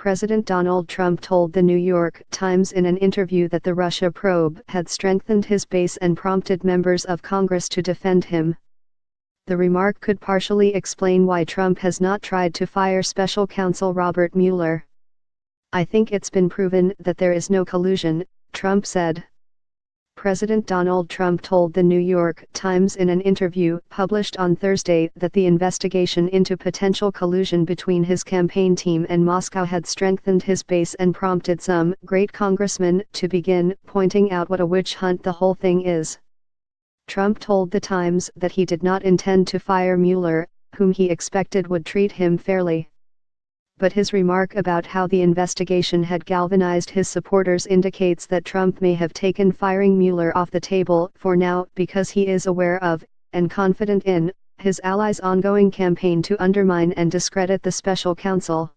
President Donald Trump told The New York Times in an interview that the Russia probe had strengthened his base and prompted members of Congress to defend him. The remark could partially explain why Trump has not tried to fire special counsel Robert Mueller. "I think it's been proven that there is no collusion," Trump said. President Donald Trump told The New York Times in an interview published on Thursday that the investigation into potential collusion between his campaign team and Moscow had strengthened his base and prompted some great congressmen to begin pointing out what a witch hunt the whole thing is. Trump told The Times that he did not intend to fire Mueller, whom he expected would treat him fairly. But his remark about how the investigation had galvanized his supporters indicates that Trump may have taken firing Mueller off the table for now because he is aware of, and confident in, his allies' ongoing campaign to undermine and discredit the special counsel.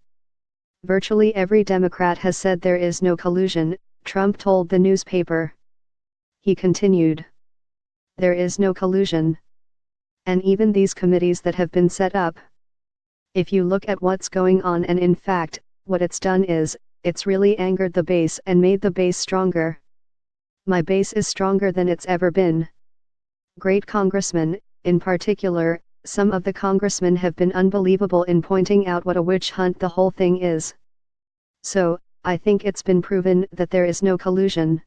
"Virtually every Democrat has said there is no collusion," Trump told the newspaper. He continued, "There is no collusion. And even these committees that have been set up. If you look at what's going on, and in fact, what it's done is, it's really angered the base and made the base stronger. My base is stronger than it's ever been. Great congressmen, in particular, some of the congressmen have been unbelievable in pointing out what a witch hunt the whole thing is. So, I think it's been proven that there is no collusion."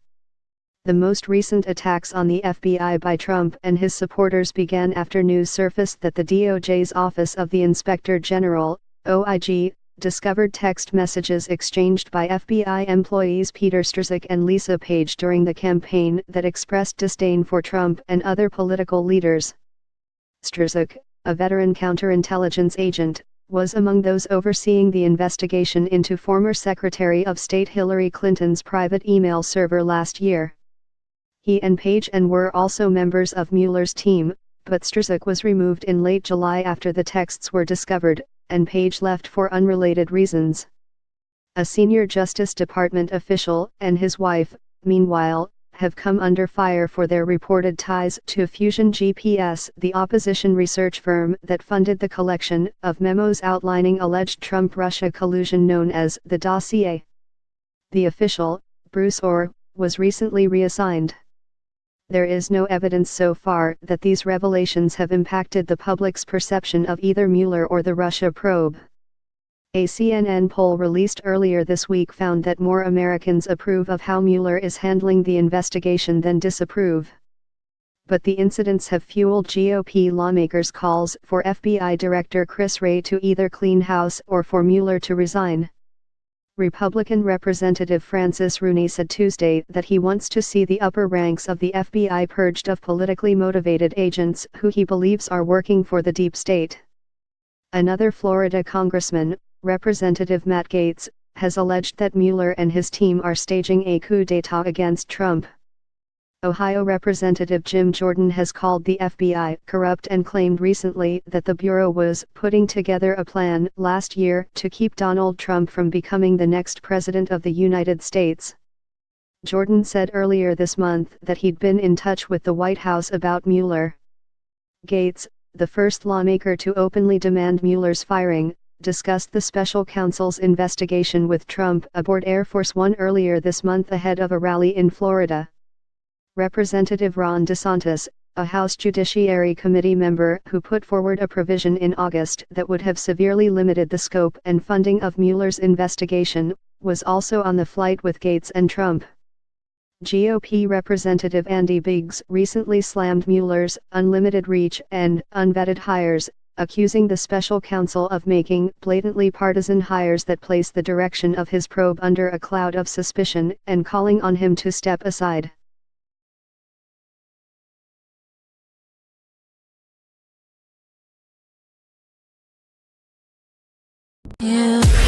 The most recent attacks on the FBI by Trump and his supporters began after news surfaced that the DOJ's Office of the Inspector General, OIG, discovered text messages exchanged by FBI employees Peter Strzok and Lisa Page during the campaign that expressed disdain for Trump and other political leaders. Strzok, a veteran counterintelligence agent, was among those overseeing the investigation into former Secretary of State Hillary Clinton's private email server last year. He and Page were also members of Mueller's team, but Strzok was removed in late July after the texts were discovered, and Page left for unrelated reasons. A senior Justice Department official and his wife, meanwhile, have come under fire for their reported ties to Fusion GPS, the opposition research firm that funded the collection of memos outlining alleged Trump-Russia collusion known as the dossier. The official, Bruce Orr, was recently reassigned. There is no evidence so far that these revelations have impacted the public's perception of either Mueller or the Russia probe. A CNN poll released earlier this week found that more Americans approve of how Mueller is handling the investigation than disapprove. But the incidents have fueled GOP lawmakers' calls for FBI Director Chris Wray to either clean house or for Mueller to resign. Republican Representative Francis Rooney said Tuesday that he wants to see the upper ranks of the FBI purged of politically motivated agents who he believes are working for the deep state. Another Florida congressman, Representative Matt Gaetz, has alleged that Mueller and his team are staging a coup d'état against Trump. Ohio Representative Jim Jordan has called the FBI corrupt and claimed recently that the Bureau was putting together a plan last year to keep Donald Trump from becoming the next president of the United States. Jordan said earlier this month that he'd been in touch with the White House about Mueller. Gaetz, the first lawmaker to openly demand Mueller's firing, discussed the special counsel's investigation with Trump aboard Air Force One earlier this month ahead of a rally in Florida. Representative Ron DeSantis, a House Judiciary Committee member who put forward a provision in August that would have severely limited the scope and funding of Mueller's investigation, was also on the flight with Gaetz and Trump. GOP Representative Andy Biggs recently slammed Mueller's unlimited reach and unvetted hires, accusing the special counsel of making blatantly partisan hires that place the direction of his probe under a cloud of suspicion, and calling on him to step aside. Yeah.